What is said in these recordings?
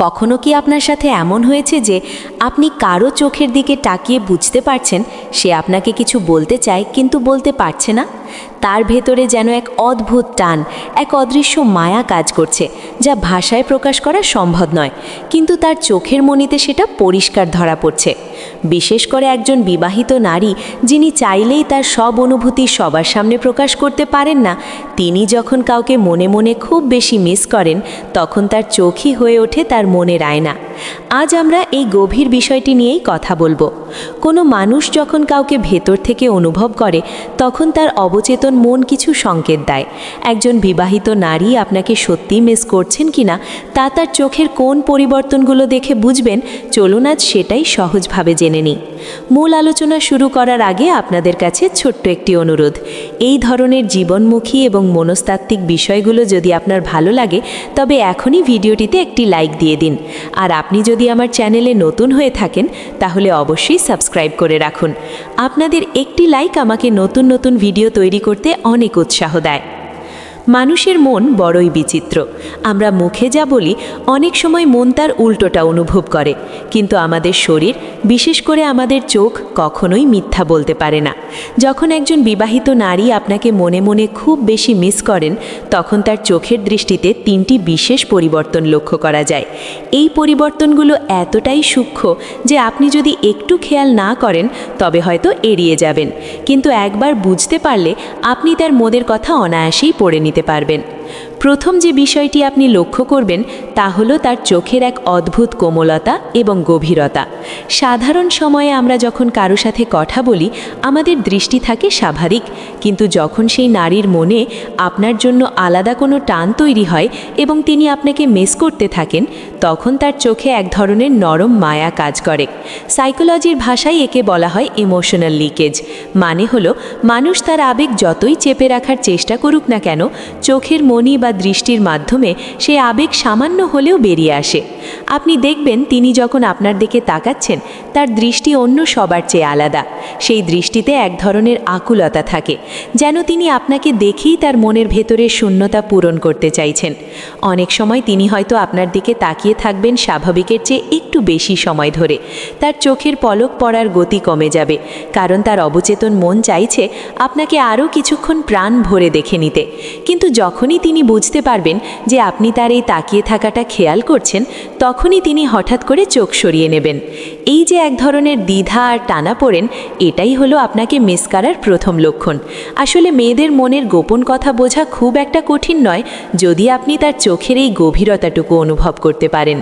কখনো কি আপনার সাথে এমন হয়েছে যে আপনি কারো চোখের দিকে তাকিয়ে বুঝতে পারছেন সে আপনাকে কিছু বলতে চায় কিন্তু বলতে পারছে না? তার ভেতরে যেন এক অদ্ভুত টান, এক অদৃশ্য মায়া কাজ করছে, যা ভাষায় প্রকাশ করা সম্ভব নয়, কিন্তু তার চোখের মনিতে সেটা পরিষ্কার ধরা পড়ছে। বিশেষ করে একজন বিবাহিত নারী যিনি চাইলেই তার সব অনুভূতি সবার সামনে প্রকাশ করতে পারেন না, তিনি যখন কাউকে মনে মনে খুব বেশি মিস করেন, তখন তার চোখই হয়ে ওঠে তার মনের আয়না। আজ আমরা এই গভীর বিষয়টি নিয়েই কথা বলবো। কোনো মানুষ যখন কাউকে ভেতর থেকে অনুভব করে, তখন তার অবচেতন মন কিছু সংকেত দেয়। একজন বিবাহিত নারী আপনাকে সত্যি মিস করছেন কিনা তা তার চোখের কোন পরিবর্তনগুলো দেখে বুঝবেন, চলুন আজ সেটাই সহজভাবে জেনে নিই। মূল আলোচনা শুরু করার আগে আপনাদের কাছে ছোট্ট একটি অনুরোধ। এই ধরনের জীবনমুখী এবং মনস্তাত্ত্বিক বিষয়গুলো যদি আপনার ভালো লাগে, তবে এখনই ভিডিওটিতে একটি লাইক দিয়ে দিন। আর আপনি যদি আমার চ্যানেলে নতুন হয়ে থাকেন, তাহলে অবশ্যই সাবস্ক্রাইব করে রাখুন। আপনাদের একটি লাইক আমাকে নতুন নতুন ভিডিও তৈরি করতে অনেক উৎসাহ দেয়। মানুষের মন বড়ই বিচিত্র। আমরা মুখে যা বলি, অনেক সময় মন তার উল্টোটা অনুভব করে, কিন্তু আমাদের শরীর, বিশেষ করে আমাদের চোখ, কখনোই মিথ্যা বলতে পারে না। যখন একজন বিবাহিত নারী আপনাকে মনে মনে খুব বেশি মিস করেন, তখন তার চোখের দৃষ্টিতে 3টি বিশেষ পরিবর্তন লক্ষ্য করা যায়। এই পরিবর্তনগুলো এতটাই সূক্ষ্ম যে আপনি যদি একটু খেয়াল না করেন, তবে হয়তো এড়িয়ে যাবেন, কিন্তু একবার বুঝতে পারলে আপনি তার মনের কথা অনায়াসেই পড়ে নিতে পারবেন। প্রথম যে বিষয়টি আপনি লক্ষ্য করবেন তা হলো তার চোখের এক অদ্ভুত কোমলতা এবং গভীরতা। সাধারণ সময়ে আমরা যখন কারো সাথে কথা বলি, আমাদের দৃষ্টি থাকে স্বাভাবিক, কিন্তু যখন সেই নারীর মনে আপনার জন্য আলাদা কোনো টান তৈরি হয় এবং তিনি আপনাকে মিস করতে থাকেন, তখন তার চোখে এক ধরনের নরম মায়া কাজ করে। সাইকোলজির ভাষায় একে বলা হয় ইমোশনাল লিকেজ। মানে হলো, মানুষ তার আবেগ যতই চেপে রাখার চেষ্টা করুক না কেন, চোখের মনি বা দৃষ্টির মাধ্যমে সেই আবেগ সামান্য হলেও বেরিয়ে আসে। আপনি দেখবেন তিনি যখন আপনার দিকে তাকাচ্ছেন, তার দৃষ্টি অন্য সবার চেয়ে আলাদা। সেই দৃষ্টিতে এক ধরনের আকুলতা থাকে, যেন তিনি আপনাকে দেখেই তার মনের ভেতরে শূন্যতা পূরণ করতে চাইছেন। অনেক সময় তিনি হয়তো আপনার দিকে তাকিয়ে থাকবেন স্বাভাবিকের চেয়ে একটু বেশি সময় ধরে। তার চোখের পলক পড়ার গতি কমে যাবে, কারণ তার অবচেতন মন চাইছে আপনাকে আরও কিছুক্ষণ প্রাণ ভরে দেখে নিতে। কিন্তু যখনই তিনি বুঝতে পারবেন যে আপনি তার এই তাকিয়ে থাকাটা খেয়াল করছেন, তখনই তিনি হঠাৎ করে চোখ সরিয়ে নেবেন। এই যে এক ধরনের দ্বিধা আর টানাপোড়েন, এটাই হলো আপনাকে মিস করার প্রথম লক্ষণ। আসলে মেয়েদের মনের গোপন কথা বোঝা খুব একটা কঠিন নয়, যদি আপনি তার চোখের এই গভীরতাটুকু অনুভব করতে পারেন।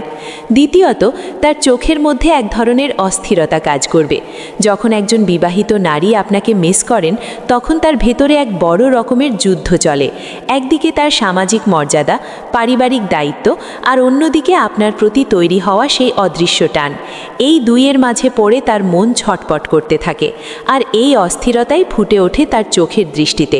দ্বিতীয়ত, তার চোখের মধ্যে এক ধরনের অস্থিরতা কাজ করবে। যখন একজন বিবাহিত নারী আপনাকে মিস করেন, তখন তার ভেতরে এক বড় রকমের যুদ্ধ চলে। একদিকে তার সামাজিক মর্যাদা, পারিবারিক দায়িত্ব, আর অন্যদিকে আপনার প্রতি তৈরি হওয়া সেই অদৃশ্য টান। এই দুইয়ের মাঝে পড়ে তার মন ছটপট করতে থাকে, আর এই অস্থিরতাই ফুটে ওঠে তার চোখের দৃষ্টিতে।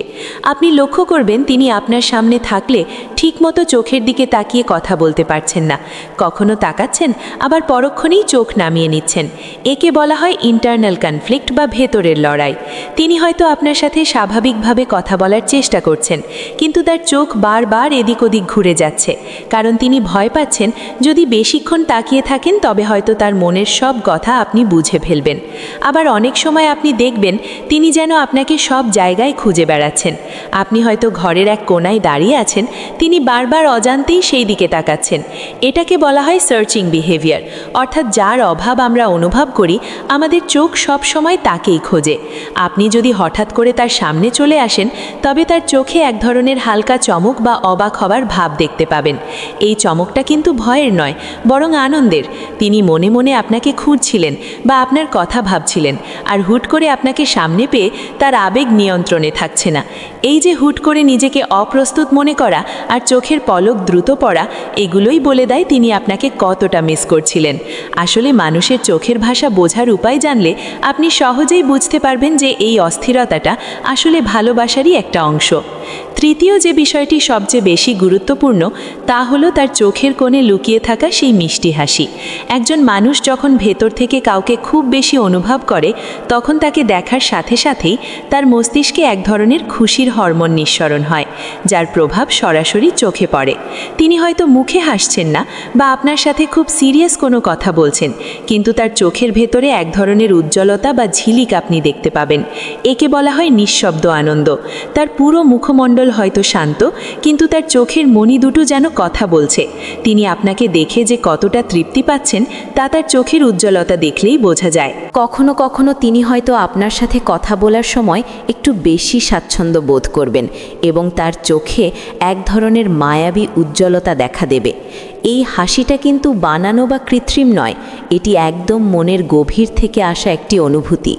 আপনি লক্ষ্য করবেন তিনি আপনার সামনে থাকলে ঠিকমতো চোখের দিকে তাকিয়ে কথা বলতে পারছেন না, কখনো তাকাচ্ছেন, আবার পরক্ষণেই চোখ নামিয়ে নিচ্ছেন। একে বলা হয় ইন্টারনাল কনফ্লিক্ট বা ভেতরের লড়াই। তিনি হয়তো আপনার সাথে স্বাভাবিকভাবে কথা বলার চেষ্টা করছেন, কিন্তু তার চোখ বারবার এদিক ওদিক ঘুরে যাচ্ছে, কারণ তিনি ভয় পাচ্ছেন যদি বেশিক্ষণ তাকিয়ে থাকেন তবে হয়তো তার মনের সব কথা আপনি বুঝে ফেলবেন। আবার অনেক সময় আপনি দেখবেন তিনি যেন আপনাকে সব জায়গায় খুঁজে বেড়াচ্ছেন। আপনি হয়তো ঘরের এক কোণায় দাঁড়িয়ে আছেন, তিনি বারবার অজান্তেই সেই দিকে তাকাচ্ছেন। এটাকে বলা হয় সার্চিং বিহেভিয়ার, অর্থাৎ যার অভাব আমরা অনুভব করি, আমাদের চোখ সব সময় তাকেই খোঁজে। আপনি যদি হঠাৎ করে তার সামনে চলে আসেন, তবে তার চোখে এক ধরনের হালকা চমক বা অবাক হবার ভাব দেখতে পাবেন। এই চমকটা কিন্তু ভয়ের নয়, বরং আনন্দের। তিনি মনে মনে আপনাকে খুঁজছিলেন বা আপনার কথা ভাবছিলেন, আর হুট করে আপনাকে সামনে পেয়ে তার আবেগ নিয়ন্ত্রণে থাকছে না। এই যে হুট করে নিজেকে অপ্রস্তুত মনে করা আর চোখের পলক দ্রুত পড়া, এগুলোই বলে দেয় তিনি আপনাকে কতটা মিস করছিলেন। আসলে মানুষের চোখের ভাষা বোঝার উপায় জানলে আপনি সহজেই বুঝতে পারবেন যে এই অস্থিরতাটা আসলে ভালোবাসারই একটা অংশ। তৃতীয় যে বিষয়টি সবচেয়ে বেশি গুরুত্বপূর্ণ তা হলো তার চোখের কোণে লুকিয়ে থাকা সেই মিষ্টি হাসি। একজন মানুষ যখন ভেতর থেকে কাউকে খুব বেশি অনুভব করে তখন তাকে দেখার সাথে সাথেই তার মস্তিষ্কে এক ধরনের খুশির হরমোন নিঃসরণ হয়, যার প্রভাব সরাসরি চোখে পড়ে। তিনি হয়তো মুখে হাসছেন না বা আপনার সাথে খুব সিরিয়াস কোনো কথা বলছেন, কিন্তু তার চোখের ভেতরে এক ধরনের উজ্জ্বলতা বা ঝিলিক আপনি দেখতে পাবেন। একে বলা হয় নিঃশব্দ আনন্দ। তার পুরো মুখমণ্ডল হয়তো শান্ত, কিন্তু তার চোখের মণি দুটো যেন কথা বলছে। তিনি আপনাকে দেখে যে কতটা তৃপ্তি পাচ্ছেন তা তার চোখের উজ্জ্বলতা দেখলেই বোঝা যায়। কখনো কখনো তিনি হয়তো আপনার সাথে কথা বলার সময় একটু বেশি স্বাচ্ছন্দ্য বোধ করবেন এবং তার চোখে এক ধরনের মায়াবী উজ্জ্বলতা দেখা দেবে। এই হাসিটা কিন্তু বানানো বা কৃত্রিম নয়, এটি একদম মনের গভীর থেকে আসা একটি অনুভূতি।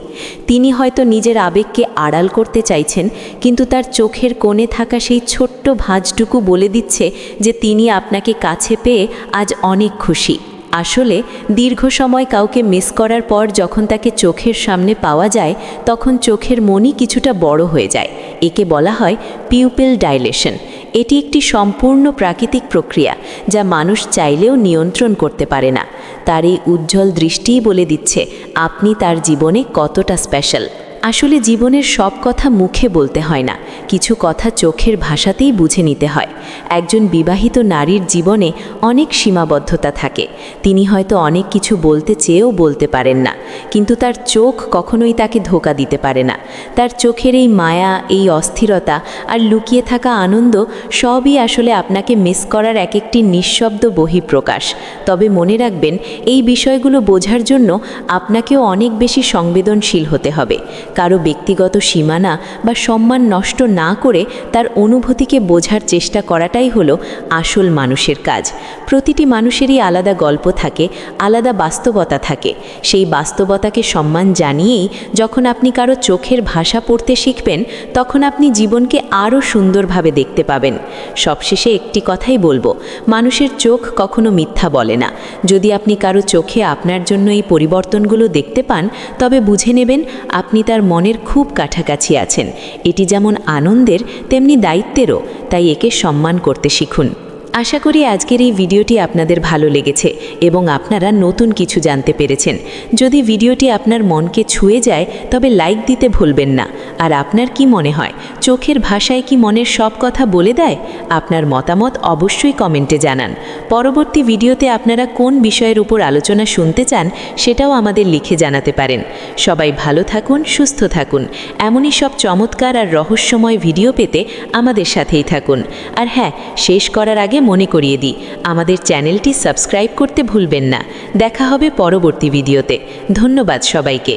তিনি হয়তো নিজের আবেগকে আড়াল করতে চাইছেন, কিন্তু তার চোখের কোণে থাকা সেই ছোট্ট ভাঁজটুকু বলে দিচ্ছে যে তিনি আপনাকে কাছে পেয়ে আজ অনেক খুশি। আসলে দীর্ঘ সময় কাউকে মিস করার পর যখন তাকে চোখের সামনে পাওয়া যায় তখন চোখের মনি কিছুটা বড় হয়ে যায়। একে বলা হয় পিউপিল ডাইলেশন। এটি একটি সম্পূর্ণ প্রাকৃতিক প্রক্রিয়া যা মানুষ চাইলেও নিয়ন্ত্রণ করতে পারে না। তার এই উজ্জ্বল দৃষ্টিই বলে দিচ্ছে আপনি তার জীবনে কতটা স্পেশাল। আসলে জীবনের সব কথা মুখে বলতে হয় না, কিছু কথা চোখের ভাষাতেই বুঝে নিতে হয়। একজন বিবাহিত নারীর জীবনে অনেক সীমাবদ্ধতা থাকে। তিনি হয়তো অনেক কিছু বলতে চেয়েও বলতে পারেন না, কিন্তু তার চোখ কখনোই তাকে ধোঁকা দিতে পারে না। তার চোখের এই মায়া, এই অস্থিরতা আর লুকিয়ে থাকা আনন্দ সবই আসলে আপনাকে মিস করার এক একটি নিঃশব্দ বহিঃপ্রকাশ। তবে মনে রাখবেন, এই বিষয়গুলো বোঝার জন্য আপনাকেও অনেক বেশি সংবেদনশীল হতে হবে। কারো ব্যক্তিগত সীমানা বা সম্মান নষ্ট না করে তার অনুভূতিকে বোঝার চেষ্টা করাটাই হলো আসল মানুষের কাজ। প্রতিটি মানুষেরই আলাদা গল্প থাকে, আলাদা বাস্তবতা থাকে। সেই বাস্তবতাকে সম্মান জানিয়েই যখন আপনি কারো চোখের ভাষা পড়তে শিখবেন, তখন আপনি জীবনকে আরও সুন্দরভাবে দেখতে পাবেন। সবশেষে একটি কথাই বলবো, মানুষের চোখ কখনো মিথ্যা বলে না। যদি আপনি কারো চোখে আপনার জন্য এই পরিবর্তনগুলো দেখতে পান, তবে বুঝে নেবেন আপনি তার মনের খুব কাছাকাছি আছেন। এটি যেমন আনন্দের তেমনি দায়িত্বেরও, তাই একে সম্মান করতে শিখুন। আশা করি আজকের এই ভিডিওটি আপনাদের ভালো লেগেছে এবং আপনারা নতুন কিছু জানতে পেরেছেন। যদি ভিডিওটি আপনার মনকে ছুঁয়ে যায় তবে লাইক দিতে ভুলবেন না। আর আপনার কি মনে হয়, চোখের ভাষায় কি মনের সব কথা বলে দেয়? আপনার মতামত অবশ্যই কমেন্টে জানান। পরবর্তী ভিডিওতে আপনারা কোন বিষয়ের উপর আলোচনা শুনতে চান সেটাও আমাদের লিখে জানাতে পারেন। সবাই ভালো থাকুন, সুস্থ থাকুন। এমনই সব চমৎকার আর রহস্যময় ভিডিও পেতে আমাদের সাথেই থাকুন। আর হ্যাঁ, শেষ করার আগে মনে করিয়ে দিই, আমাদের চ্যানেলটি সাবস্ক্রাইব করতে ভুলবেন না। দেখা হবে পরবর্তী ভিডিওতে। ধন্যবাদ সবাইকে।